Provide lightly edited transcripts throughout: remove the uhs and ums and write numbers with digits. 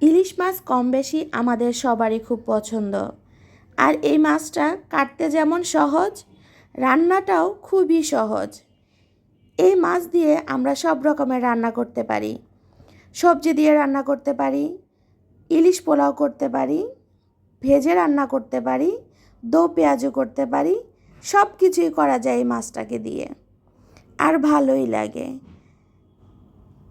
ইলিশ মাছ কম বেশি আমাদের সবারই খুব পছন্দ। আর এই মাছটা কাটতে যেমন সহজ, রান্নাটাও খুবই সহজ। এই মাছ দিয়ে আমরা সব রকমের রান্না করতে পারি। সবজি দিয়ে রান্না করতে পারি, ইলিশ পোলাও করতে পারি, ভেজে রান্না করতে পারি, দো পেঁয়াজও করতে পারি। সব কিছুই করা যায় এই মাছটাকে দিয়ে, আর ভালোই লাগে।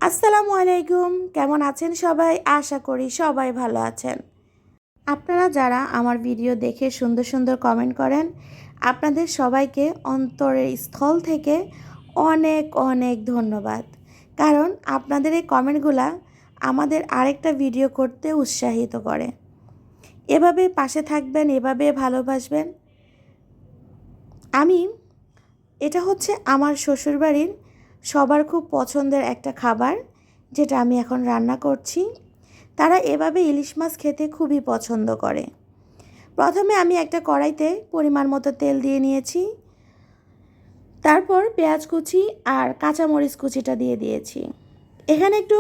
আসসালামু আলাইকুম, কেমন আছেন সবাই? আশা করি সবাই ভালো আছেন। আপনারা যারা আমার ভিডিও দেখে সুন্দর সুন্দর কমেন্ট করেন, আপনাদের সবাইকে অন্তরের স্থল থেকে অনেক অনেক ধন্যবাদ। কারণ আপনাদের এই কমেন্টগুলা আমাদের আরেকটা ভিডিও করতে উৎসাহিত করে। এভাবে পাশে থাকবেন, এভাবে ভালোবাসবেন। এটা হচ্ছে আমার শ্বশুরবাড়ির সবার খুব পছন্দের একটা খাবার, যেটা আমি এখন রান্না করছি। তারা এভাবে ইলিশ মাছ খেতে খুবই পছন্দ করে। প্রথমে আমি একটা কড়াইতে পরিমাণ মতো তেল দিয়ে নিয়েছি। তারপর পেঁয়াজ কুচি আর কাঁচামরিচ কুচিটা দিয়ে দিয়েছি। এখানে একটু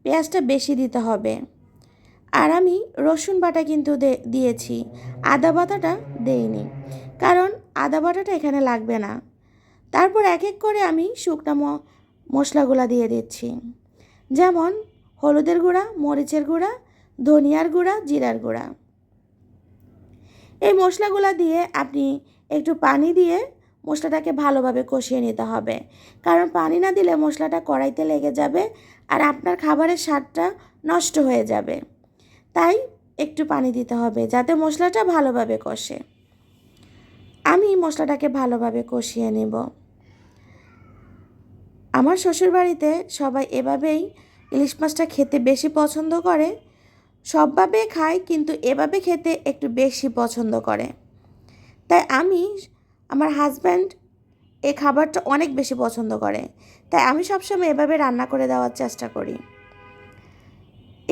পেঁয়াজটা বেশি দিতে হবে। আর আমি রসুন বাটা কিন্তু দিয়েছি, আদা বাটাটা দেইনি, কারণ আদা বাটাটা এখানে লাগবে না। তারপর এক এক করে আমি শুকনো মশলাগুলো দিয়ে দিচ্ছি, যেমন হলুদের গুঁড়া, মরিচের গুঁড়া, ধনিয়ার গুঁড়া, জিরার গুঁড়া। এই মশলাগুলো দিয়ে আপনি একটু পানি দিয়ে মশলাটাকে ভালোভাবে কষিয়ে নিতে হবে, কারণ পানি না দিলে মশলাটা কড়াইতে লেগে যাবে আর আপনার খাবারের স্বাদটা নষ্ট হয়ে যাবে। তাই একটু পানি দিতে হবে যাতে মশলাটা ভালোভাবে কষে। আমি মশলাটাকে ভালোভাবে কষিয়ে নেব। আমার শ্বশুরবাড়িতে সবাই এভাবেই ইলিশ মাছটা খেতে বেশি পছন্দ করে। সবভাবে খায়, কিন্তু এভাবে খেতে একটু বেশি পছন্দ করে। তাই আমার হাজব্যান্ড এই খাবারটা অনেক বেশি পছন্দ করে। তাই আমি সবসময় এভাবে রান্না করে দেওয়ার চেষ্টা করি।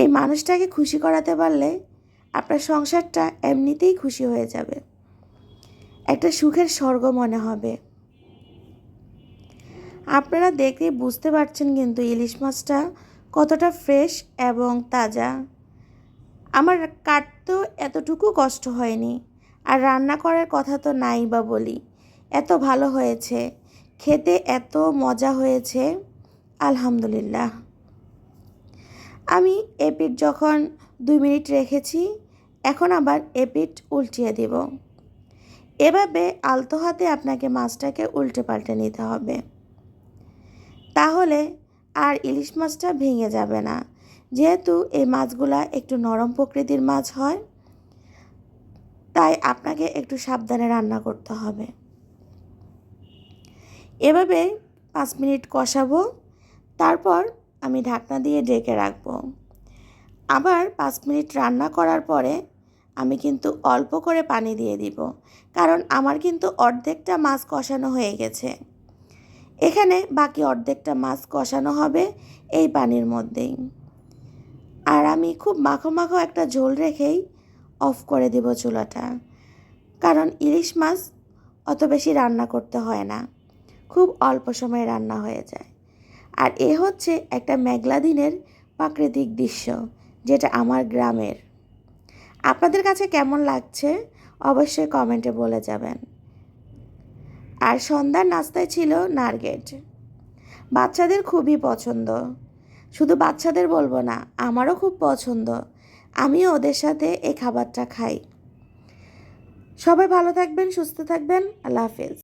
এই মানুষটাকে খুশি করাতে পারলে আপনার সংসারটা এমনিতেই খুশি হয়ে যাবে, একটা সুখের স্বর্গ মনে হবে। আপনারা দেখে বুঝতে পারছেন কিন্তু ইলিশ মাছটা কতটা ফ্রেশ এবং তাজা। আমার কাটতেও এতটুকু কষ্ট হয়নি, আর রান্না করার কথা তো নাই বা বলি। এত ভালো হয়েছে, খেতে এত মজা হয়েছে, আলহামদুলিল্লাহ। আমি এপিঠ যখন 2 মিনিট রেখেছি, এখন আবার এপিঠ উল্টিয়ে দেব। এভাবে আলতো হাতে আপনাকে মাছটাকে উল্টে পাল্টে নিতে হবে, তাহলে আর ইলিশ মাছটা ভেঙে যাবে না। যেহেতু এই মাছগুলা একটু নরম প্রকৃতির মাছ হয়, তাই আপনাকে একটু সাবধানে রান্না করতে হবে। এভাবে 5 মিনিট কষাবো, তারপর আমি ঢাকনা দিয়ে ঢেকে রাখবো। আবার 5 মিনিট রান্না করার পরে আমি কিন্তু অল্প করে পানি দিয়ে দিব, কারণ আমার কিন্তু অর্ধেকটা মাছ কষানো হয়ে গেছে। এখানে বাকি অর্ধেকটা মাছ কষানো হবে এই পানির মধ্যেই। আর আমি খুব মাখো মাখো একটা ঝোল রেখেই অফ করে দিব চুলাটা, কারণ ইলিশ মাছ অত বেশি রান্না করতে হয় না, খুব অল্প সময়ে রান্না হয়ে যায়। আর এ হচ্ছে একটা মেঘলা দিনের প্রাকৃতিক দৃশ্য, যেটা আমার গ্রামের। আপনাদের কাছে কেমন লাগছে অবশ্যই কমেন্টে বলে যাবেন। আর সন্ধ্যার নাস্তায় ছিল নারকেল। বাচ্চাদের খুবই পছন্দ, শুধু বাচ্চাদের বলবো না, আমারও খুব পছন্দ। আমিও ওদের সাথে এই খাবারটা খাই। সবাই ভালো থাকবেন, সুস্থ থাকবেন। আল্লাহ হাফেজ।